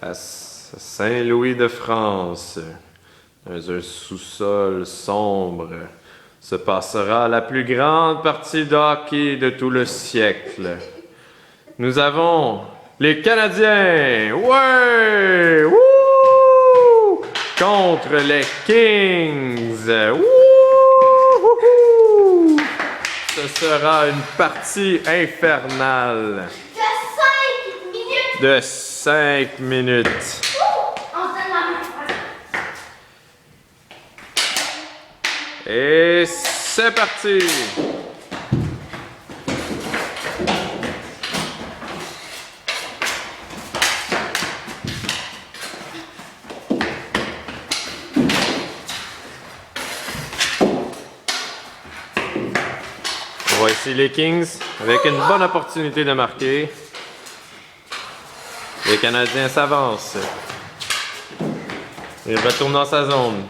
à Saint-Louis-de-France, dans un sous-sol sombre, se passera la plus grande partie de hockey de tout le siècle. Nous avons les Canadiens, ouais, wouh, contre les Kings, wouh. Ce sera une partie infernale. De 5 minutes. Et c'est parti! On voit ici les Kings avec une bonne opportunité de marquer. Les Canadiens s'avancent. Il retourne dans sa zone.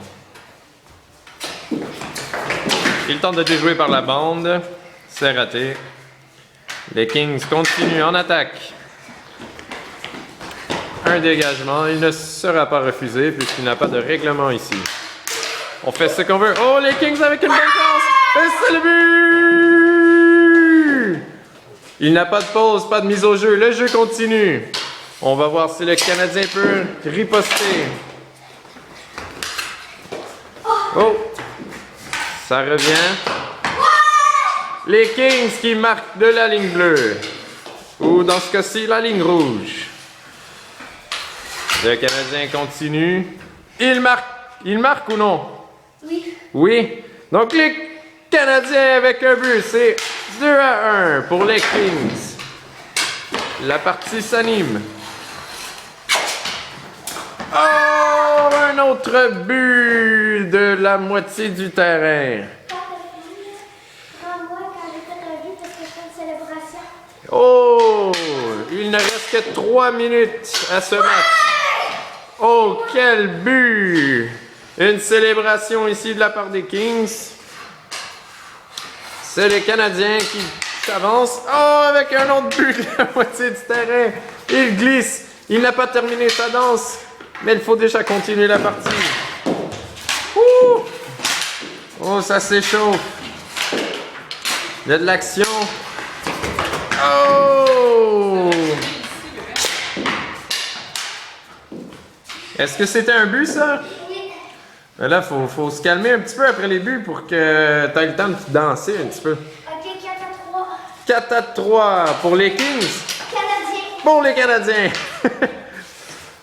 Il tente de déjouer par la bande. C'est raté. Les Kings continuent en attaque. Un dégagement. Il ne sera pas refusé puisqu'il n'a pas de règlement ici. On fait ce qu'on veut. Oh, les Kings avec une bonne chance! Et c'est le but! Il n'a pas de pause, pas de mise au jeu. Le jeu continue. On va voir si le Canadien peut riposter. Oh! Ça revient. Les Kings qui marquent de la ligne bleue. Ou dans ce cas-ci, la ligne rouge. Le Canadien continue. Il marque. Il marque ou non? Oui. Oui. Donc les Canadiens avec un but. C'est 2-1 pour les Kings. La partie s'anime. Oh, un autre but de la moitié du terrain. Oh, il ne reste que 3 minutes à ce match. Oh, quel but! Une célébration ici de la part des Kings. C'est les Canadiens qui s'avancent. Oh, avec un autre but de la moitié du terrain. Il glisse. Il n'a pas terminé sa danse. Mais il faut déjà continuer la partie. Ouh! Oh, ça s'échauffe. Il y a de l'action. Oh! Est-ce que c'était un but, ça? Oui. Mais là, faut se calmer un petit peu après les buts pour que tu aies le temps de danser un petit peu. Ok, 4-3. 4-3 pour les Kings. Canadiens. Pour les Canadiens.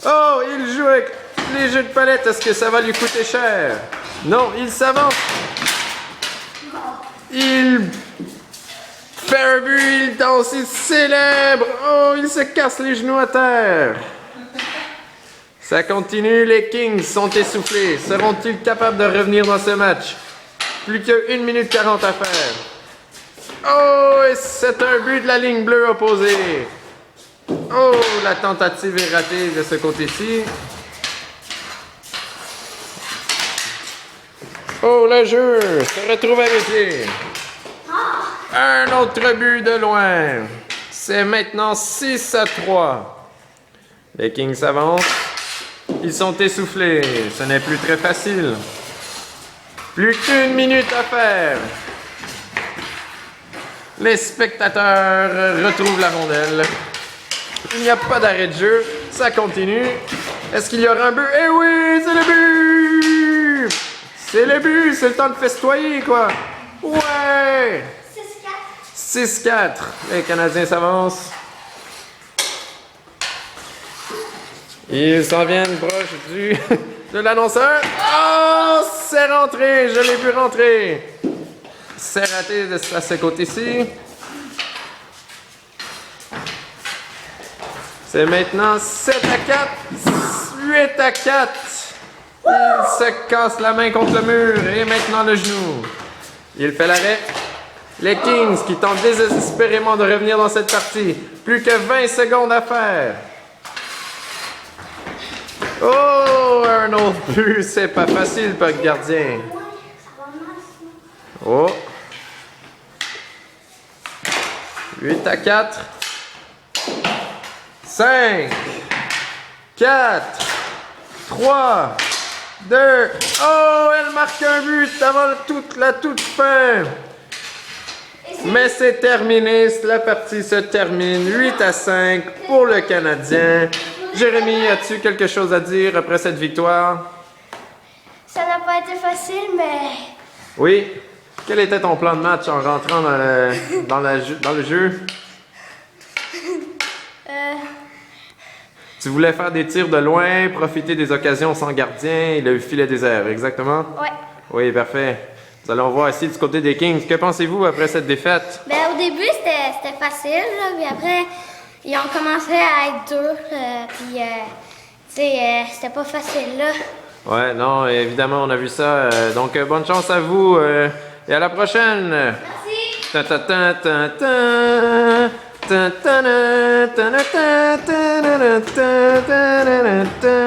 Oh, il joue avec les jeux de palette. Est-ce que ça va lui coûter cher? Non, il s'avance. Il fait un but, il danse, il célèbre. Oh, il se casse les genoux à terre. Ça continue, les Kings sont essoufflés. Seront-ils capables de revenir dans ce match? Plus que 1 minute 40 à faire. Oh, et c'est un but de la ligne bleue opposée. Oh, la tentative est ratée de ce côté-ci. Oh, le jeu se retrouve arrêté. Un autre but de loin. C'est maintenant 6-3. Les Kings s'avancent. Ils sont essoufflés. Ce n'est plus très facile. Plus qu'1 minute à faire. Les spectateurs retrouvent la rondelle. Il n'y a pas d'arrêt de jeu. Ça continue. Est-ce qu'il y aura un but? Eh oui, c'est le but! C'est le but! C'est le temps de festoyer, quoi! Ouais! 6-4. 6-4. Les Canadiens s'avancent. Ils s'en viennent proche de l'annonceur. Oh! C'est rentré! Je l'ai vu rentrer. C'est raté de ce côté-ci. C'est maintenant 7-4. 8-4. Il se casse la main contre le mur et maintenant le genou. Il fait l'arrêt. Les Kings qui tentent désespérément de revenir dans cette partie. Plus que 20 secondes à faire. Oh, un autre but. C'est pas facile pour le gardien. Oh. 8-4. 5. 4, 3, 2. Oh, elle marque un but avant la toute fin. Mais c'est terminé, la partie se termine 8-5 pour le Canadien. Jérémy, as-tu quelque chose à dire après cette victoire? Ça n'a pas été facile, mais Oui. Quel était ton plan de match en rentrant dans le jeu? Tu voulais faire des tirs de loin, profiter des occasions sans gardien et le filet désert, exactement? ouais. Oui, parfait. Nous allons voir ici du côté des Kings. Que pensez-vous après cette défaite? Ben, au début, c'était facile, là, puis après, ils ont commencé à être durs, puis, tu sais, c'était pas facile, là. Ouais, non, évidemment, on a vu ça. Donc, bonne chance à vous et à la prochaine! Merci! Ta ta ta ta ta ta ta ta ta ta ta ta ta ta ta ta ta ta.